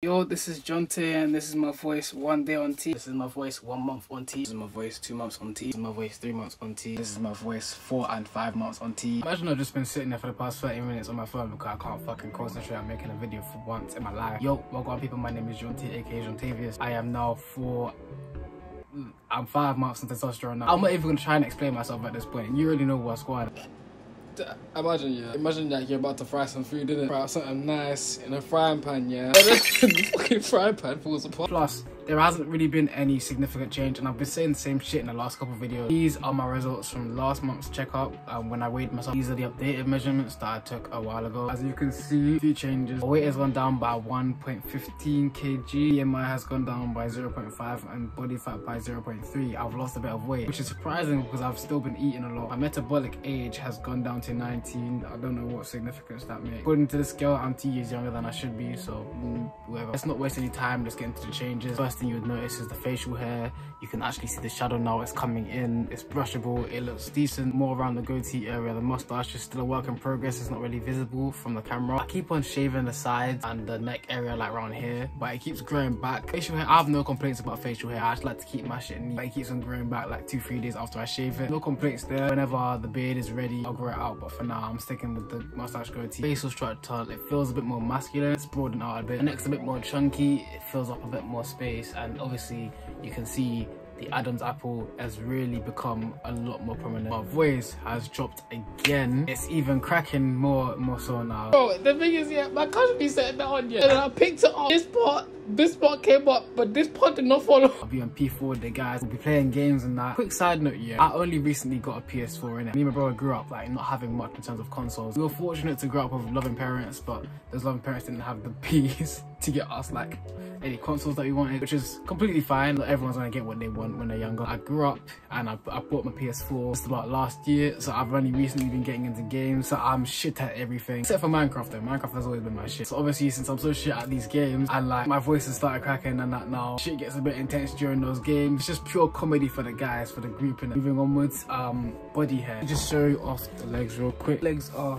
Yo, this is Jonte and this is my voice 1 day on T. This is my voice 1 month on T. This is my voice 2 months on T. This is my voice 3 months on T. This is my voice 4 and 5 months on T. Imagine I've just been sitting there for the past 30 minutes on my phone because I can't fucking concentrate on making a video for once in my life. Yo, welcome on people, my name is Jonte, aka Jontavious. I am now I'm 5 months on testosterone now. I'm not even gonna try and explain myself at this point. You already know what's going on. Imagine that you're about to fry some food, innit? Fry something nice in a frying pan, yeah? The fucking frying pan falls apart. Plus, there hasn't really been any significant change, and I've been saying the same shit in the last couple of videos. These are my results from last month's checkup when I weighed myself. These are the updated measurements that I took a while ago. As you can see, a few changes. My weight has gone down by 1.15 kg. BMI has gone down by 0.5 and body fat by 0.3. I've lost a bit of weight, which is surprising because I've still been eating a lot. My metabolic age has gone down to 19. I don't know what significance that makes. According to the scale, I'm 2 years younger than I should be, so whatever. Let's not waste any time, let's get into the changes. First thing you would notice is the facial hair. You can actually see the shadow now, it's coming in, it's brushable, it looks decent. More around the goatee area. The mustache is still a work in progress, it's not really visible from the camera. I keep on shaving the sides and the neck area, like around here, but it keeps growing back. Facial hair, I have no complaints about facial hair. I just like to keep my shit neat, but it keeps on growing back like 2-3 days after I shave it. No complaints there. Whenever the beard is ready, I'll grow it out, but for now I'm sticking with the mustache goatee. Facial structure, it feels a bit more masculine, it's broadened out a bit. The neck's a bit more chunky, it fills up a bit more space, and obviously you can see the Adam's apple has really become a lot more prominent. My voice has dropped again. It's even cracking more so now. Bro, the thing is, yeah, my cousin be setting that on, yeah, and I picked it up. This part came up, but this part did not follow. I'll be on P4 with the guys, we'll be playing games and that. Quick side note, yeah, I only recently got a PS4 in it. Me and my brother grew up like not having much in terms of consoles. We were fortunate to grow up with loving parents, but those loving parents didn't have the peas to get us like any consoles that we wanted, which is completely fine. Like, everyone's gonna get what they want when they're younger. I grew up and I bought my PS4 just about last year, so I've only recently been getting into games, so I'm shit at everything except for Minecraft though. Minecraft has always been my shit. So obviously since I'm so shit at these games and like my voice has started cracking and that now, shit gets a bit intense during those games. It's just pure comedy for the guys, for the group. And moving onwards, body hair. Just show you off the legs real quick. Legs are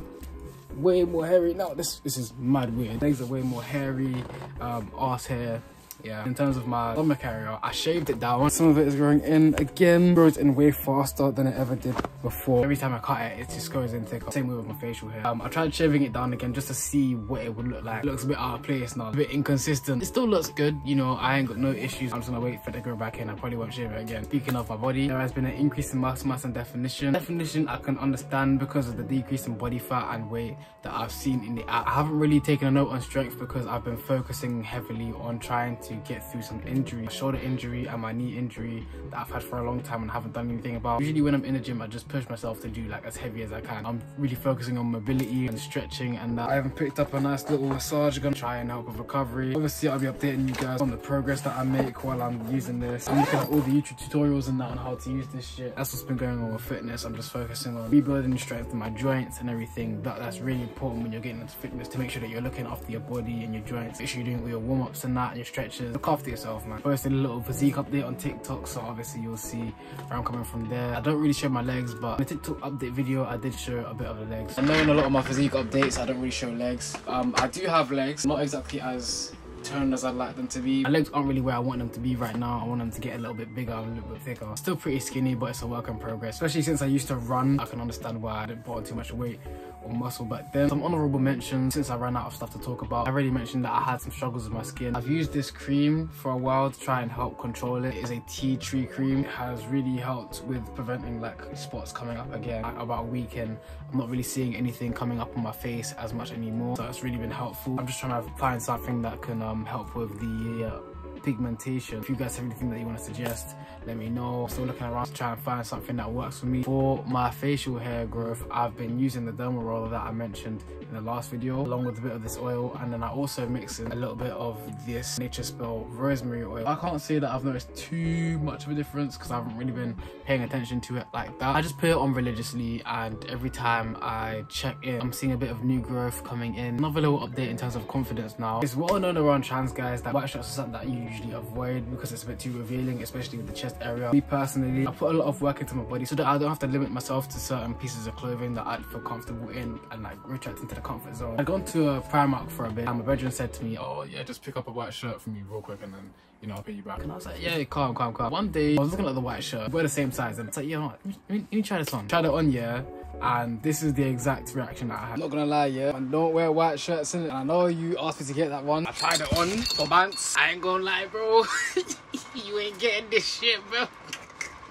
way more hairy now. This is mad weird. Legs are way more hairy, arse hair. Yeah, in terms of my stomach area, I shaved it down. Some of it is growing in again. It grows in way faster than it ever did before. Every time I cut it, it just goes in thicker. Same way with my facial hair. I tried shaving it down again just to see what it would look like. It looks a bit out of place now, a bit inconsistent. It still looks good, you know, I ain't got no issues. I'm just gonna wait for it to grow back in. I probably won't shave it again. Speaking of my body, there has been an increase in muscle mass and definition. Definition I can understand because of the decrease in body fat and weight that I've seen in the app. I haven't really taken a note on strength because I've been focusing heavily on trying to get through some injury, shoulder injury and my knee injury that I've had for a long time and haven't done anything about. Usually when I'm in the gym, I just push myself to do like as heavy as I can. I'm really focusing on mobility and stretching, and I haven't picked up a nice little massage gun to try and help with recovery. Obviously I'll be updating you guys on the progress that I make while I'm using this. I'm looking at all the YouTube tutorials and that on how to use this shit. That's what's been going on with fitness. I'm just focusing on rebuilding the strength in my joints and everything. That's really important when you're getting into fitness, to make sure that you're looking after your body and your joints. Make sure you're doing all your warm-ups and that and your stretches. Look after yourself, man. Posted a little physique update on TikTok, so obviously you'll see where I'm coming from there. I don't really show my legs, but in the TikTok update video I did show a bit of the legs. I know in a lot of my physique updates I don't really show legs. I do have legs, not exactly as toned as I'd like them to be. My legs aren't really where I want them to be right now. I want them to get a little bit bigger and a little bit thicker. Still pretty skinny, but it's a work in progress. Especially since I used to run, I can understand why I didn't put on too much weight or muscle back then. Some honorable mentions since I ran out of stuff to talk about. I already mentioned that I had some struggles with my skin. I've used this cream for a while to try and help control it. It is a tea tree cream. It has really helped with preventing like spots coming up again. About a week in, I'm not really seeing anything coming up on my face as much anymore, so it's really been helpful. I'm just trying to find something that can help with the pigmentation. If you guys have anything that you want to suggest, let me know. I'm still looking around to try and find something that works for me. For my facial hair growth, I've been using the derma roller that I mentioned in the last video, along with a bit of this oil, and then I also mix in a little bit of this Nature Spell rosemary oil. I can't say that I've noticed too much of a difference because I haven't really been paying attention to it like that. I just put it on religiously, and every time I check in, I'm seeing a bit of new growth coming in. Another little update in terms of confidence now. It's well known around trans guys that white shots are something that you usually avoid because it's a bit too revealing, especially with the chest area. Me personally, I put a lot of work into my body so that I don't have to limit myself to certain pieces of clothing that I feel comfortable in and like retract into the comfort zone. I'd gone to a Primark for a bit and my bedroom said to me, oh yeah, just pick up a white shirt from me real quick and then, you know, I'll pay you back. And I was like, yeah, calm. One day I was looking at the white shirt, we're the same size, and it's like, you know what, let me try this on. Tried it on, yeah. And this is the exact reaction that I had. I'm not gonna lie, yeah, I don't wear white shirts in it. And I know you asked me to get that one. I tried it on for months. I ain't gonna lie, bro. You ain't getting this shit, bro.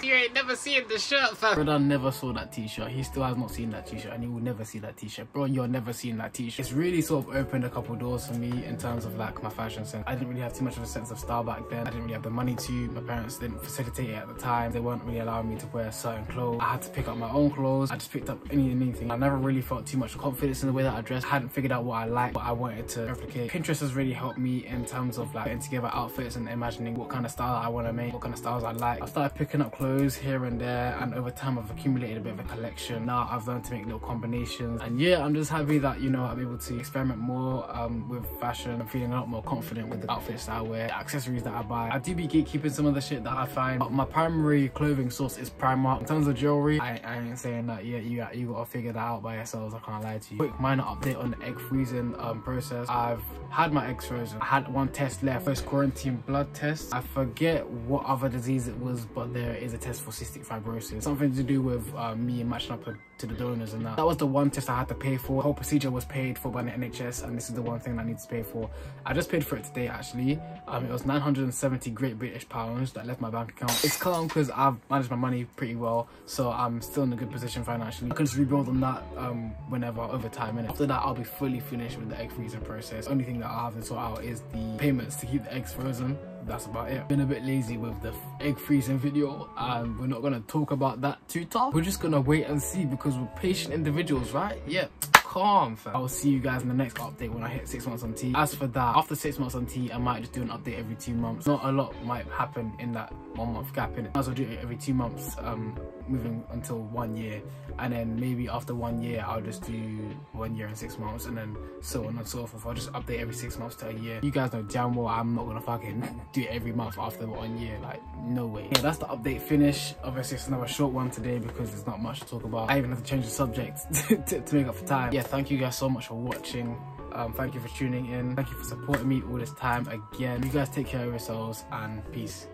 You ain't never seen the shirt, fam. Brother never saw that t-shirt. He still has not seen that t-shirt and he will never see that t-shirt. Bro, you're never seeing that t-shirt. It's really sort of opened a couple doors for me in terms of like my fashion sense. I didn't really have too much of a sense of style back then. I didn't really have the money to. My parents didn't facilitate it at the time. They weren't really allowing me to wear certain clothes. I had to pick up my own clothes. I just picked up anything. I never really felt too much confidence in the way that I dressed. I hadn't figured out what I liked, what I wanted to replicate. Pinterest has really helped me in terms of like putting together outfits and imagining what kind of style I want to make, what kind of styles I like. I started picking up clothes here and there, and over time I've accumulated a bit of a collection. Now I've learned to make little combinations, and yeah, I'm just happy that, you know, I'm able to experiment more with fashion. I'm feeling a lot more confident with the outfits that I wear, the accessories that I buy. I do be gatekeeping some of the shit that I find, but my primary clothing source is Primark. In terms of jewelry, I ain't saying that yet. You gotta figure that out by yourselves, I can't lie to you. Quick minor update on the egg freezing process. I've had my eggs frozen. I had one test left, first quarantine blood test. I forget what other disease it was, but there is a test for cystic fibrosis, something to do with me matching up to the donors, and that was the one test I had to pay for. The whole procedure was paid for by the NHS, and this is the one thing I need to pay for. I just paid for it today actually. It was 970 Great British pounds that left my bank account. It's calm because I've managed my money pretty well, so I'm still in a good position financially. I can just rebuild on that whenever, over time. And after that, I'll be fully finished with the egg freezing process. Only thing that I'll have to sort out is the payments to keep the eggs frozen. That's about it. Been a bit lazy with the egg freezing video, and we're not gonna talk about that too tough. We're just gonna wait and see because we're patient individuals, right? Yeah. Calm, fam. I'll see you guys in the next update when I hit 6 months on T. As for that, after 6 months on T, I might just do an update every 2 months. Not a lot might happen in that 1 month gap in it. Might as well do it every 2 months, moving until 1 year, and then maybe after 1 year I'll just do 1 year and 6 months, and then so on and so forth. I'll just update every 6 months to a year. You guys know damn well I'm not gonna fucking do it every month after 1 year, like no way. Yeah, that's the update finish. Obviously it's another short one today because there's not much to talk about. I even have to change the subject to make up for time. Yeah, thank you guys so much for watching. Thank you for tuning in. Thank you for supporting me all this time again. You guys take care of yourselves and peace.